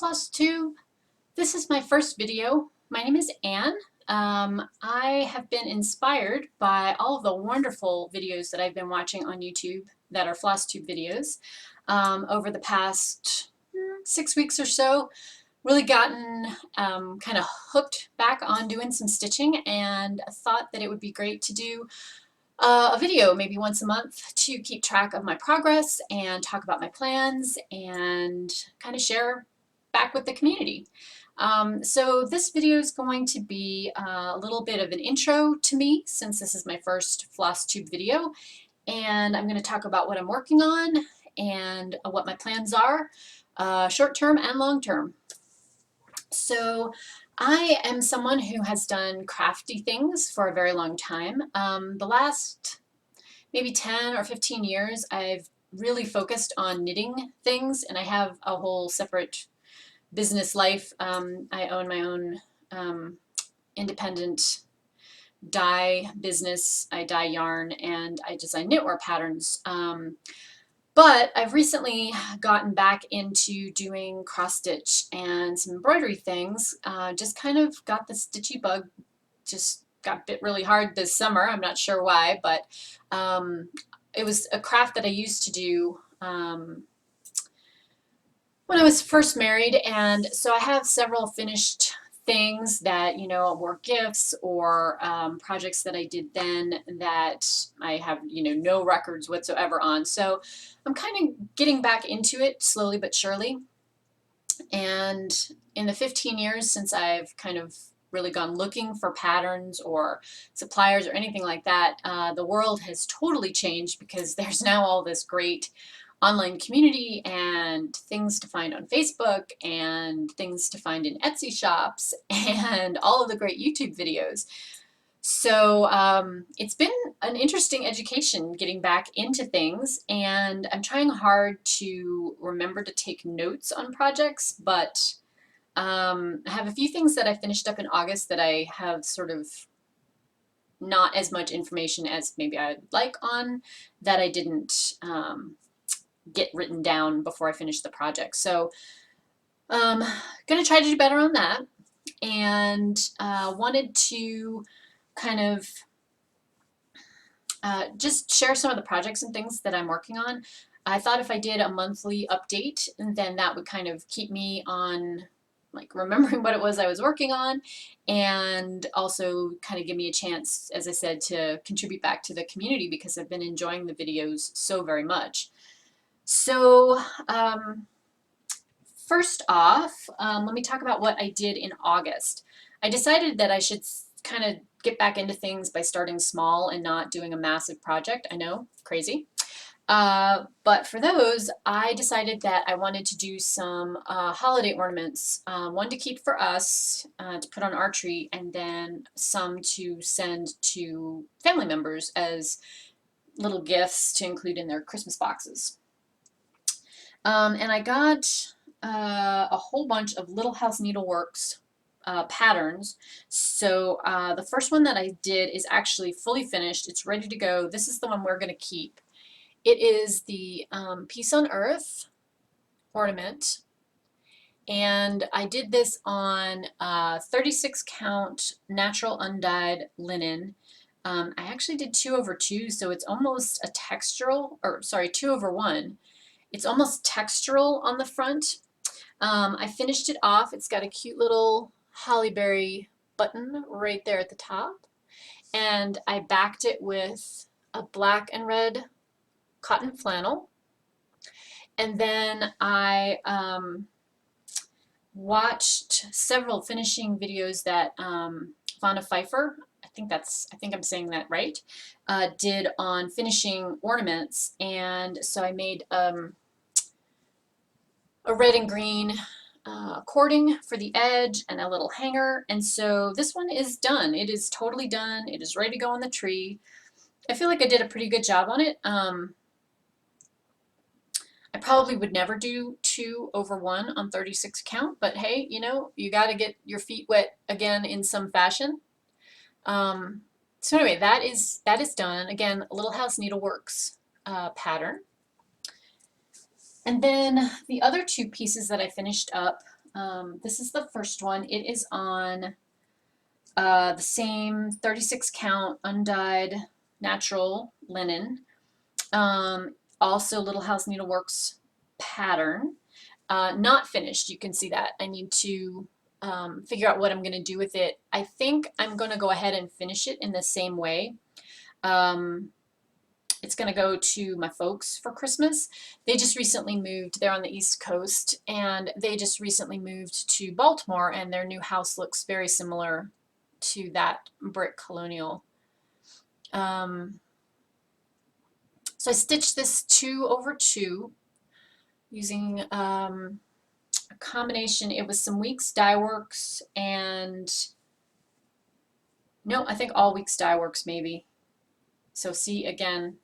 Floss 2. This is my first video. My name is Anne. I have been inspired by all of the wonderful videos that I've been watching on YouTube that are FlossTube videos over the past 6 weeks or so. Really gotten kind of hooked back on doing some stitching and thought that it would be great to do a video maybe once a month to keep track of my progress and talk about my plans and kind of share back with the community. So this video is going to be a little bit of an intro to me since this is my first FlossTube video, and I'm going to talk about what I'm working on and what my plans are, short term and long term. So I am someone who has done crafty things for a very long time. The last maybe 10 or 15 years I've really focused on knitting things, and I have a whole separate business life. I own my own independent dye business. I dye yarn and I design knitwear patterns. But I've recently gotten back into doing cross stitch and some embroidery things. Just kind of got the stitchy bug, just got bit really hard this summer. I'm not sure why, but it was a craft that I used to do when I was first married, and so I have several finished things that, were gifts or projects that I did then that I have, no records whatsoever on. So I'm kind of getting back into it slowly but surely. And in the 15 years since I've kind of really gone looking for patterns or suppliers or anything like that, the world has totally changed because there's now all this great online community and things to find on Facebook and things to find in Etsy shops and all of the great YouTube videos. So it's been an interesting education getting back into things, and I'm trying hard to remember to take notes on projects, but I have a few things that I finished up in August that I have sort of not as much information as maybe I'd like on, that I didn't get written down before I finish the project. So gonna try to do better on that, and wanted to kind of just share some of the projects and things that I'm working on. I thought if I did a monthly update, then that would kind of keep me on, like, remembering what it was I was working on, and also kind of give me a chance, as I said, to contribute back to the community because I've been enjoying the videos so very much. So first off, let me talk about what I did in August. I decided that I should kind of get back into things by starting small and not doing a massive project. I know, crazy. But for those, I decided that I wanted to do some holiday ornaments, one to keep for us, to put on our tree, and then some to send to family members as little gifts to include in their Christmas boxes. And I got a whole bunch of Little House Needleworks patterns. So the first one that I did is actually fully finished. It's ready to go. This is the one we're going to keep. It is the Peace on Earth ornament. And I did this on 36 count natural undyed linen. I actually did 2/2, so it's almost a textural, or sorry, 2/1. It's almost textural on the front. I finished it off. It's got a cute little holly berry button right there at the top. And I backed it with a black and red cotton flannel. And then I watched several finishing videos that Fauna Pfeiffer, I think I'm saying that right, did on finishing ornaments. And so I made a red and green cording for the edge and a little hanger. And so this one is done. It is totally done. It is ready to go on the tree. I feel like I did a pretty good job on it. I probably would never do 2/1 on 36 count, but hey, you got to get your feet wet again in some fashion. So anyway, that is done. Again, Little House Needleworks pattern. And then the other two pieces that I finished up This is the first one. It is on the same 36 count undyed natural linen. Also Little House Needleworks pattern. Not finished, you can see that. I need to figure out what I'm going to do with it. I think I'm going to go ahead and finish it in the same way. It's going to go to my folks for Christmas. They just recently moved. They're on the East Coast, and they just recently moved to Baltimore, and their new house looks very similar to that brick colonial. So I stitched this 2/2 using a combination. It was some Weeks Dye Works and no, I think all Weeks Dye Works maybe. So see, again,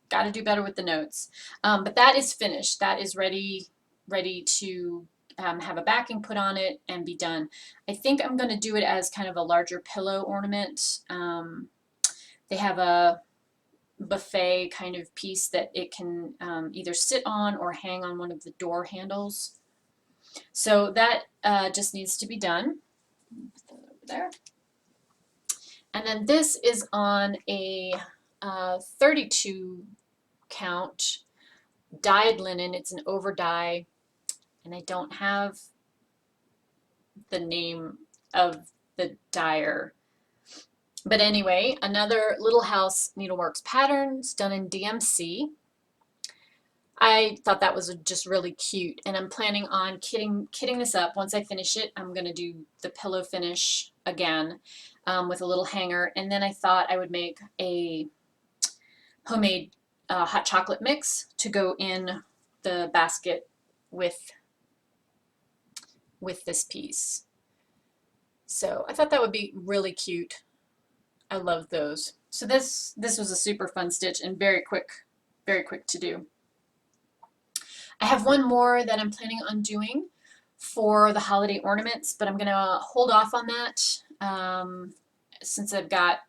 got to do better with the notes. But that is finished. That is ready to have a backing put on it and be done. I think I'm going to do it as kind of a larger pillow ornament. They have a buffet kind of piece that it can either sit on or hang on one of the door handles. So that just needs to be done. Put that over there. And then this is on a 32 count dyed linen. It's an over dye, and I don't have the name of the dyer. But anyway, another Little House Needleworks patterns done in DMC. I thought that was just really cute, and I'm planning on kitting this up. Once I finish it, I'm going to do the pillow finish again with a little hanger, and then I thought I would make a homemade hot chocolate mix to go in the basket with this piece. So I thought that would be really cute. I love those. So this was a super fun stitch and very quick to do. I have one more that I'm planning on doing for the holiday ornaments, but I'm going to hold off on that since I've got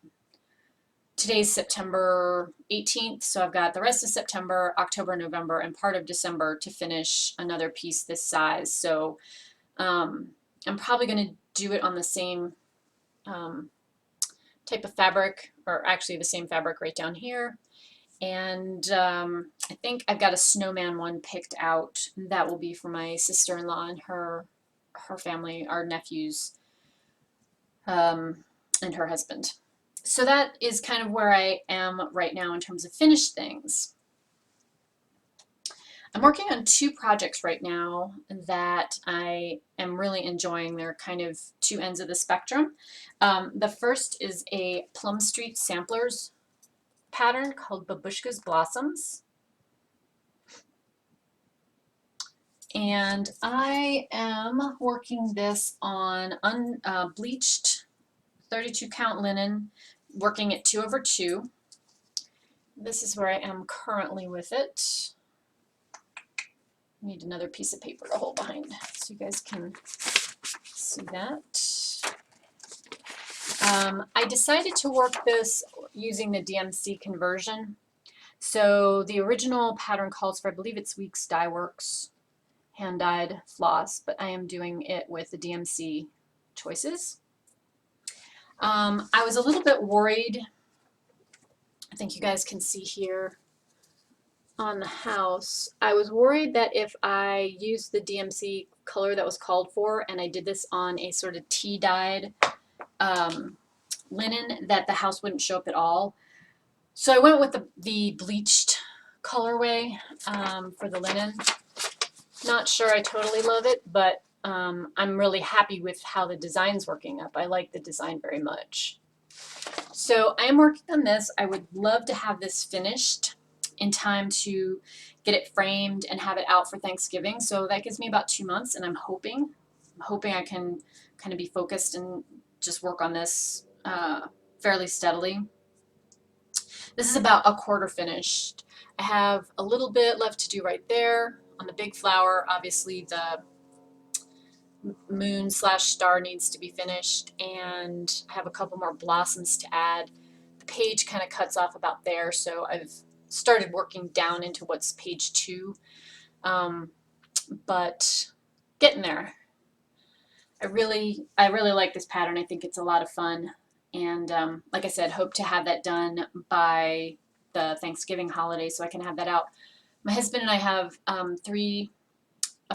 today's September 18th, so I've got the rest of September, October, November, and part of December to finish another piece this size. So I'm probably going to do it on the same type of fabric, or actually the same fabric right down here. And I think I've got a snowman one picked out. That will be for my sister-in-law and her family, our nephews, and her husband. So that is kind of where I am right now in terms of finished things. I'm working on 2 projects right now that I am really enjoying. They're kind of 2 ends of the spectrum. The first is a Plum Street Samplers pattern called Babushka's Blossoms. And I am working this on bleached 32 count linen, working at 2/2. This is where I am currently with it. I need another piece of paper to hold behind so you guys can see that. I decided to work this using the DMC conversion. So the original pattern calls for, I believe it's Weeks Dye Works hand-dyed floss, but I am doing it with the DMC choices. I was a little bit worried, I think you guys can see here on the house, I was worried that if I used the DMC color that was called for and I did this on a sort of tea-dyed linen, that the house wouldn't show up at all. So I went with the bleached colorway for the linen. Not sure I totally love it, but I'm really happy with how the design's working up. I like the design very much. So I am working on this. I would love to have this finished in time to get it framed and have it out for Thanksgiving. So that gives me about 2 months, and I'm hoping I can kind of be focused and just work on this fairly steadily. This is about a quarter finished. I have a little bit left to do right there on the big flower. Obviously the moon/star needs to be finished, and I have a couple more blossoms to add. The page kind of cuts off about there, so I've started working down into what's page 2, but getting there. I really like this pattern. I think it's a lot of fun. And like I said, hope to have that done by the Thanksgiving holiday so I can have that out. My husband and I have a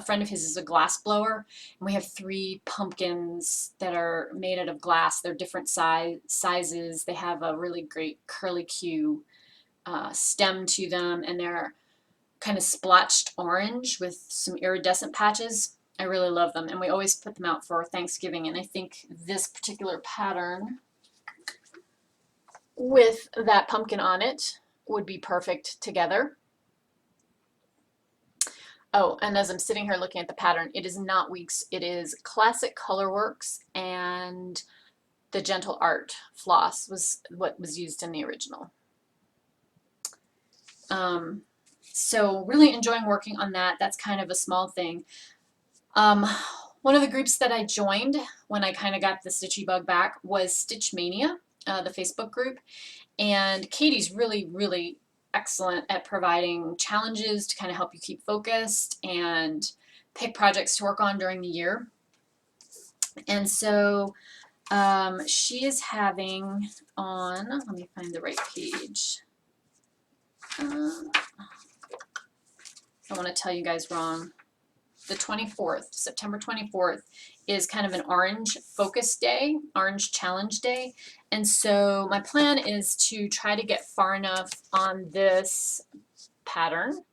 friend of his is a glass blower, and we have 3 pumpkins that are made out of glass. They're different sizes. They have a really great curly Q stem to them, and they're kind of splotched orange with some iridescent patches. I really love them, and we always put them out for Thanksgiving, and I think this particular pattern with that pumpkin on it would be perfect together. Oh, and as I'm sitting here looking at the pattern, it is not Weeks, it is Classic Colorworks, and the Gentle Art Floss was what was used in the original. So really enjoying working on that. That's kind of a small thing. One of the groups that I joined when I kind of got the stitchy bug back was Stitch Mania, the Facebook group. And Katie's really excellent at providing challenges to kind of help you keep focused and pick projects to work on during the year. And so she is having on, let me find the right page. I want to tell you guys wrong. The 24th, September 24th, is kind of an orange focus day, orange challenge day. And so my plan is to try to get far enough on this pattern,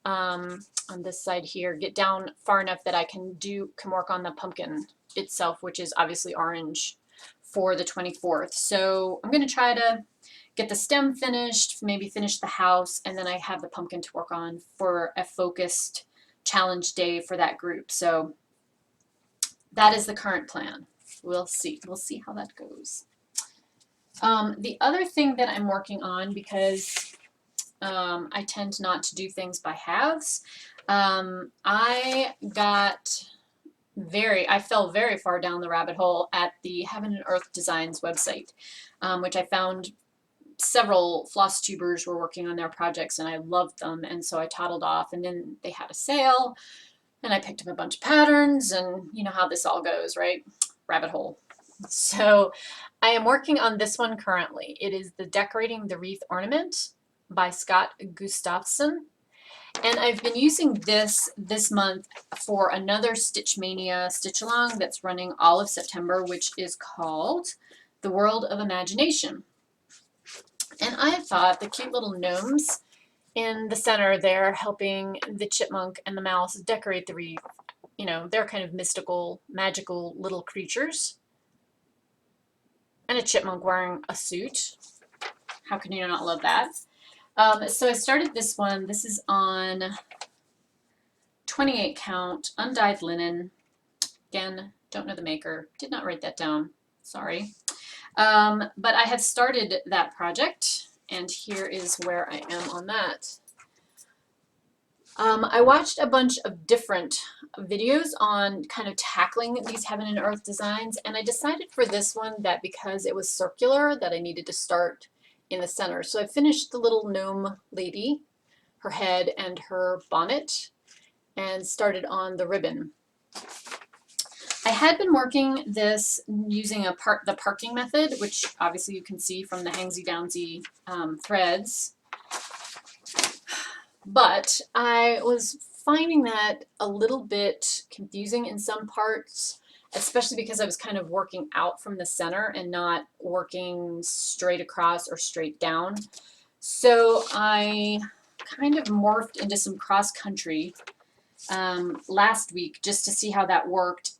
on this side here, get down far enough that I can work on the pumpkin itself, which is obviously orange, for the 24th. So I'm going to try to get the stem finished, maybe finish the house, and then I have the pumpkin to work on for a focused challenge day for that group. So that is the current plan. We'll see how that goes. The other thing that I'm working on, because I tend not to do things by halves, I fell very far down the rabbit hole at the Heaven and Earth Designs website, which I found several floss tubers were working on their projects and I loved them, and so I toddled off, and then they had a sale and I picked up a bunch of patterns, and you know how this all goes, right? Rabbit hole. So I am working on this one currently. It is the Decorating the Wreath Ornament by Scott Gustafson. And I've been using this month for another Stitch Mania stitch along that's running all of September, which is called The World of Imagination. And I thought the cute little gnomes in the center there helping the chipmunk and the mouse decorate the wreath, you know, they're kind of mystical, magical little creatures. And a chipmunk wearing a suit. How can you not love that? So I started this one. This is on 28 count, undyed linen. Again, don't know the maker. Did not write that down. Sorry. But I have started that project, and here is where I am on that. I watched a bunch of different videos on kind of tackling these Heaven and Earth designs, and I decided for this one that because it was circular that I needed to start in the center. So I finished the little gnome lady, her head and her bonnet, and started on the ribbon. I had been working this using the parking method, which obviously you can see from the hangsy downsy threads. But I was finding that a little bit confusing in some parts, especially because I was kind of working out from the center and not working straight across or straight down. So I kind of morphed into some cross country last week just to see how that worked.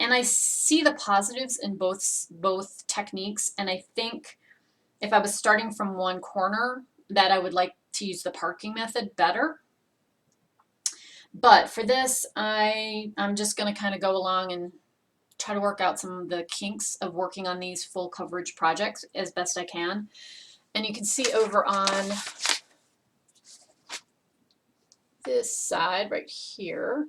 And I see the positives in both techniques, and I think if I was starting from one corner that I would like to use the parking method better. But for this, I'm just going to kind of go along and try to work out some of the kinks of working on these full coverage projects as best I can. And you can see over on this side right here,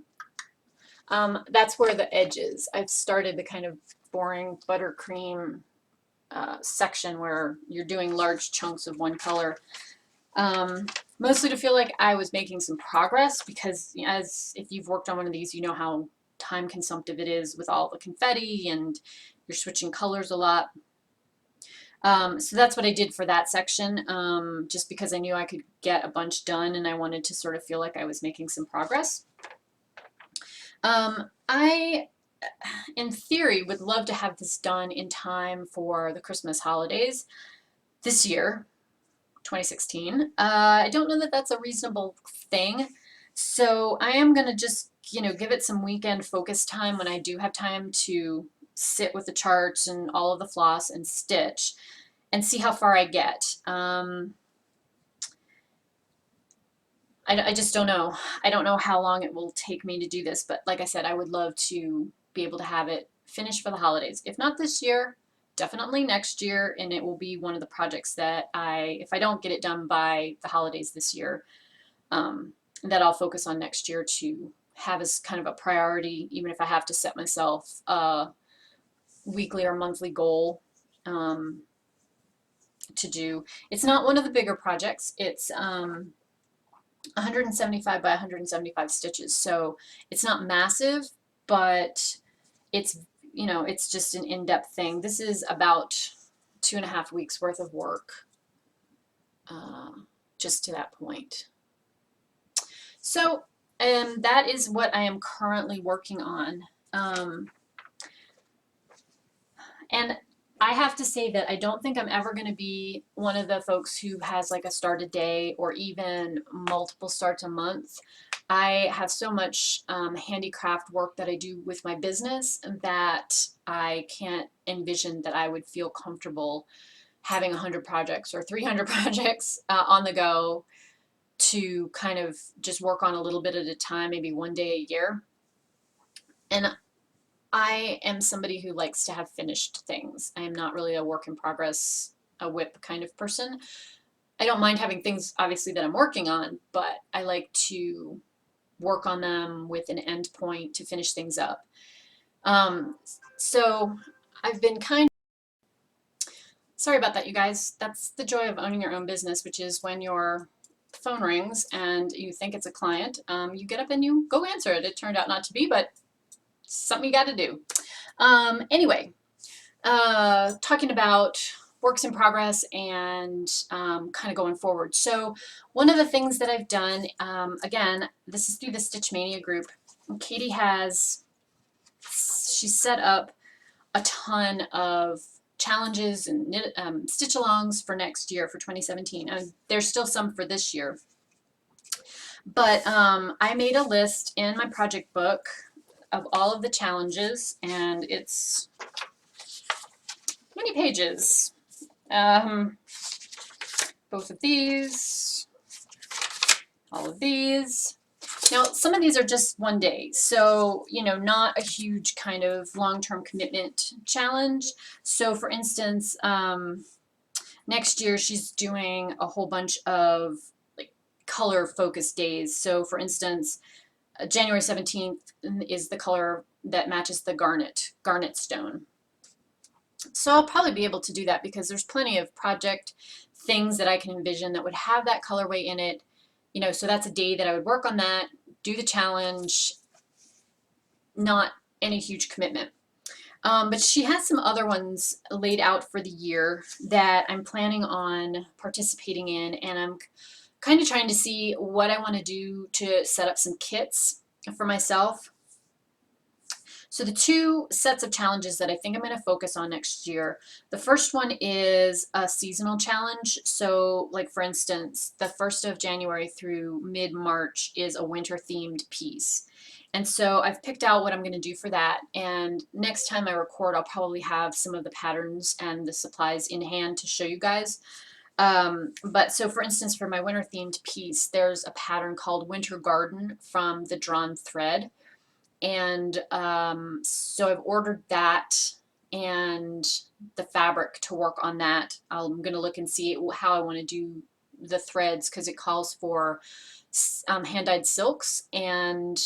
that's where the edge is. I've started the kind of boring buttercream section where you're doing large chunks of one color. Mostly to feel like I was making some progress, because as if you've worked on one of these, you know how time consumptive it is with all the confetti and you're switching colors a lot. So that's what I did for that section, just because I knew I could get a bunch done and I wanted to sort of feel like I was making some progress. I, in theory, would love to have this done in time for the Christmas holidays this year, 2016. I don't know that that's a reasonable thing, so I am going to just, give it some weekend focus time when I do have time to sit with the charts and all of the floss and stitch and see how far I get. I just don't know. I don't know how long it will take me to do this, but like I said, I would love to be able to have it finished for the holidays. If not this year, definitely next year, and it will be one of the projects that if I don't get it done by the holidays this year, that I'll focus on next year to have as kind of a priority, even if I have to set myself a weekly or monthly goal to do. It's not one of the bigger projects. It's 175 by 175 stitches, so it's not massive, but it's it's just an in-depth thing. This is about 2.5 weeks worth of work, just to that point. So that is what I am currently working on, and I have to say that I don't think I'm ever going to be one of the folks who has like a start a day or even multiple starts a month. I have so much handicraft work that I do with my business that I can't envision that I would feel comfortable having 100 projects or 300 projects on the go to kind of just work on a little bit at a time, maybe one day a year. And I am somebody who likes to have finished things. I am not really a work in progress, a whip kind of person. I don't mind having things, obviously, that I'm working on, but I like to work on them with an end point to finish things up. So I've been sorry about that, you guys. That's the joy of owning your own business, which is when your phone rings and you think it's a client, you get up and you go answer it. It turned out not to be, but something you got to do. Anyway, talking about works in progress and kind of going forward. So one of the things that I've done, again, this is through the Stitch Mania group. Katie she set up a ton of challenges and stitch-alongs for next year, for 2017. There's still some for this year. But I made a list in my project book of all of the challenges, and it's many pages. Both of these, all of these. Now, some of these are just one day, so, not a huge kind of long-term commitment challenge. So, for instance, next year she's doing a whole bunch of like color-focused days. So, for instance, January 17th is the color that matches the garnet stone. So I'll probably be able to do that because there's plenty of project things that I can envision that would have that colorway in it. So that's a day that I would work on that, do the challenge, not any huge commitment. But she has some other ones laid out for the year that I'm planning on participating in, and I'm kind of trying to see what I want to do to set up some kits for myself. So the two sets of challenges that I think I'm going to focus on next year, the first one is a seasonal challenge. So like for instance, the 1st of January through mid-March is a winter themed piece. And so I've picked out what I'm going to do for that, and next time I record I'll probably have some of the patterns and the supplies in hand to show you guys. But so for instance, for my winter themed piece, there's a pattern called Winter Garden from the Drawn Thread. And so I've ordered that and the fabric to work on that. I'm going to look and see how I want to do the threads because it calls for hand-dyed silks, and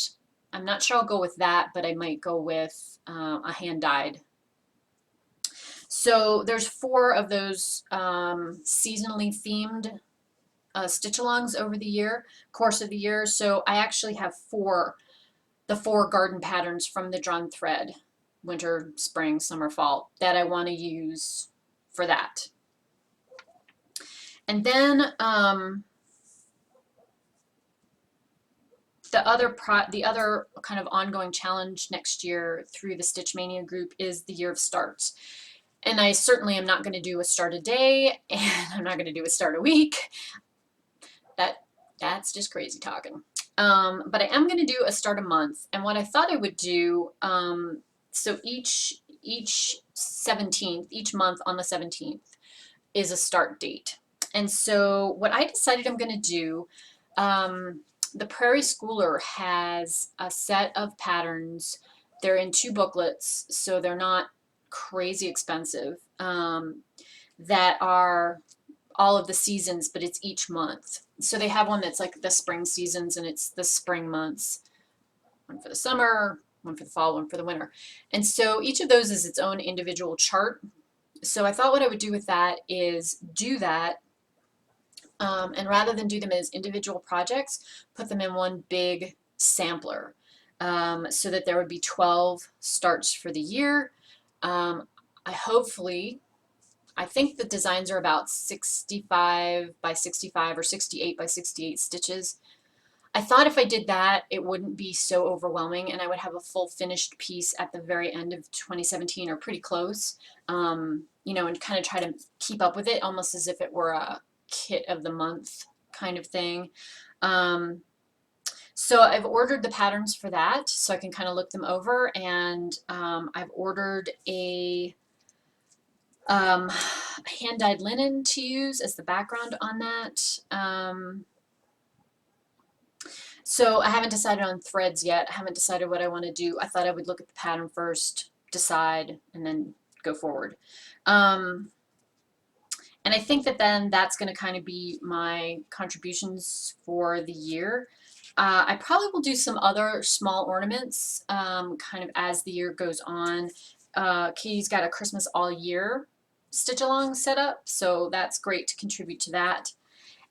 I'm not sure I'll go with that, but I might go with a hand-dyed. So there's 4 of those seasonally themed stitch-alongs over the course of the year. So I actually have 4 the 4 garden patterns from the Drawn Thread, winter, spring, summer, fall, that I want to use for that. And then the other kind of ongoing challenge next year through the Stitch Mania group is the year of starts. And I certainly am not going to do a start a day, and I'm not going to do a start a week. That's just crazy talking. But I am going to do a start a month. And what I thought I would do, so each 17th, each month on the 17th is a start date. And so what I decided I'm going to do, the Prairie Schooler has a set of patterns. They're in 2 booklets, so they're not crazy expensive, that are all of the seasons, but it's each month. So they have one that's like the spring seasons, and it's the spring months, one for the summer, one for the fall, one for the winter. And so each of those is its own individual chart. So I thought what I would do with that is do that, and rather than do them as individual projects, put them in one big sampler, so that there would be 12 starts for the year. I think the designs are about 65 by 65 or 68 by 68 stitches. I thought if I did that, it wouldn't be so overwhelming, and I would have a full finished piece at the very end of 2017, or pretty close, you know, and kind of try to keep up with it almost as if it were a kit of the month kind of thing. So I've ordered the patterns for that, so I can kind of look them over, and I've ordered a hand-dyed linen to use as the background on that. So I haven't decided on threads yet. I haven't decided what I want to do. I thought I would look at the pattern first, decide, and then go forward. And I think that then that's going to kind of be my contributions for the year. I probably will do some other small ornaments kind of as the year goes on. Katie's got a Christmas all year stitch along set up, so that's great to contribute to that.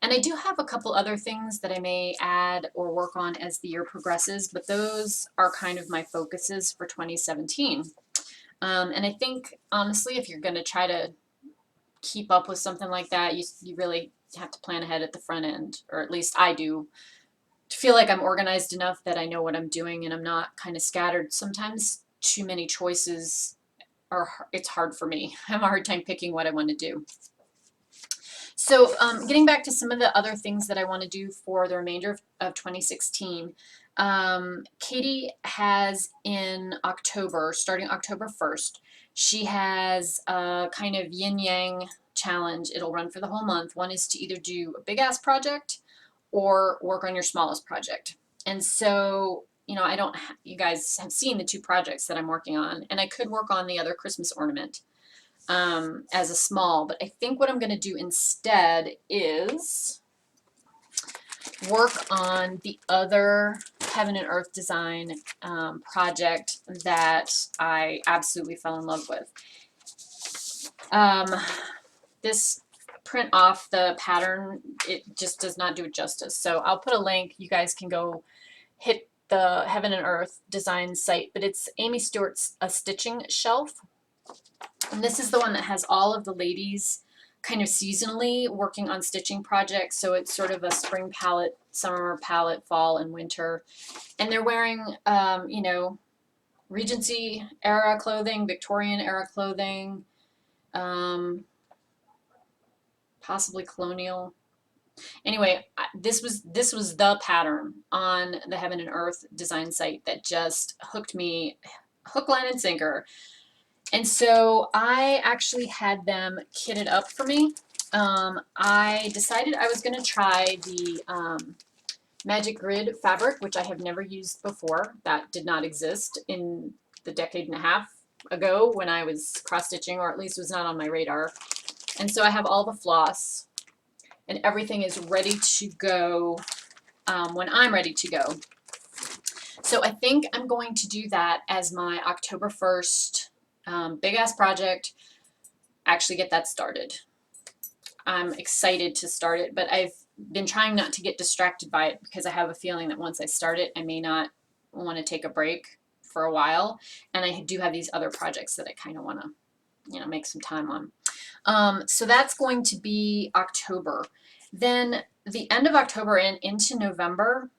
And I do have a couple other things that I may add or work on as the year progresses, but those are kind of my focuses for 2017. And I think, honestly, if you're going to try to keep up with something like that, you really have to plan ahead at the front end, or at least I do, to feel like I'm organized enough that I know what I'm doing and I'm not kind of scattered. Sometimes too many choices it's hard for me. I have a hard time picking what I want to do. So getting back to some of the other things that I want to do for the remainder of 2016, Katie has in October, starting October 1st, she has a kind of yin-yang challenge. It'll run for the whole month. One is to either do a big-ass project or work on your smallest project. And so, you know, you guys have seen the 2 projects that I'm working on, and I could work on the other Christmas ornament as a small, but I think what I'm going to do instead is work on the other Heaven and Earth design project that I absolutely fell in love with. This print off the pattern, it just does not do it justice. So I'll put a link. You guys can go hit the Heaven and Earth design site, but it's Amy Stewart's A Stitching Shelf. And this is the one that has all of the ladies kind of seasonally working on stitching projects. So it's sort of a spring palette, summer palette, fall and winter. And they're wearing, you know, Regency era clothing, Victorian era clothing, possibly colonial. Anyway, this was the pattern on the Heaven and Earth design site that just hooked me, hook, line, and sinker. And so I actually had them kitted up for me. I decided I was going to try the Magic Grid fabric, which I have never used before. That did not exist in the decade and a half ago when I was cross-stitching, or at least was not on my radar. And so I have all the floss, and everything is ready to go when I'm ready to go. So I think I'm going to do that as my October 1st big ass project, actually get that started. I'm excited to start it, but I've been trying not to get distracted by it because I have a feeling that once I start it, I may not want to take a break for a while, and I do have these other projects that I kind of want to, make some time on. So that's going to be October. Then the end of October and into November,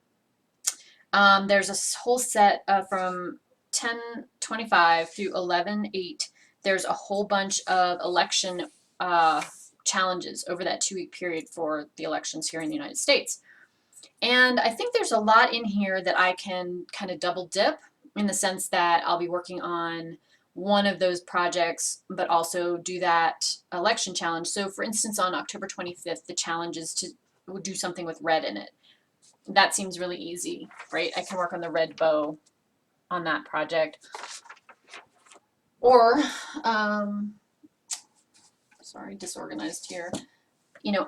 there's a whole set from 10:25 through 11:08. There's a whole bunch of election challenges over that 2-week period for the elections here in the United States. And I think there's a lot in here that I can kind of double dip, in the sense that I'll be working on one of those projects, but also do that election challenge. So for instance, on October 25th, the challenge is to do something with red in it. That seems really easy, right? I can work on the red bow on that project. Or, sorry, disorganized here,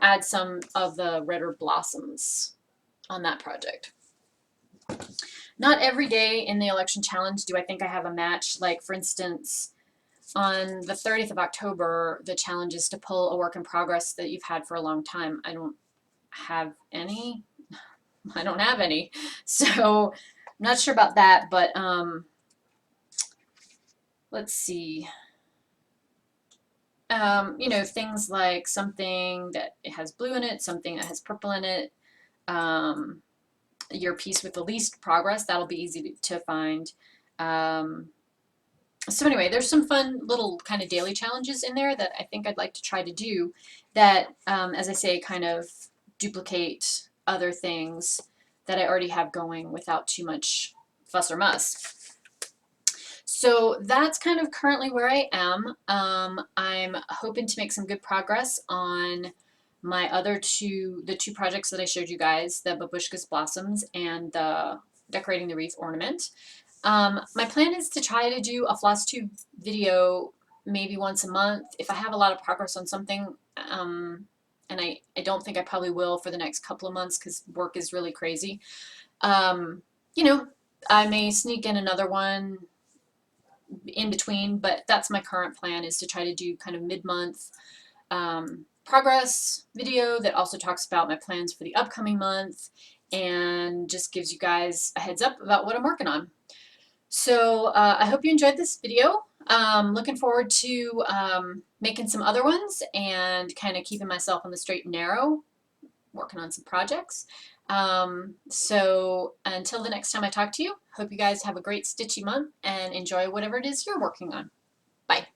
add some of the redder blossoms on that project. Not every day in the election challenge do I think I have a match. Like, for instance, on the 30th of October, the challenge is to pull a work in progress that you've had for a long time. I don't have any. I don't have any. So I'm not sure about that, but let's see. Things like something that has blue in it, something that has purple in it, your piece with the least progress, that'll be easy to find. So anyway, there's some fun little kind of daily challenges in there that I think I'd like to try to do that, as I say, kind of duplicate other things that I already have going without too much fuss or muss. So that's kind of currently where I am. I'm hoping to make some good progress on my the two projects that I showed you guys, the babushkas blossoms and the decorating the wreath ornament. My plan is to try to do a floss tube video maybe once a month. If I have a lot of progress on something, and I don't think I probably will for the next couple of months because work is really crazy, I may sneak in another one in between, but that's my current plan, is to try to do kind of mid-month progress video that also talks about my plans for the upcoming month and just gives you guys a heads up about what I'm working on. So I hope you enjoyed this video. Looking forward to making some other ones and kind of keeping myself on the straight and narrow, working on some projects. So until the next time I talk to you, hope you guys have a great stitchy month and enjoy whatever it is you're working on. Bye.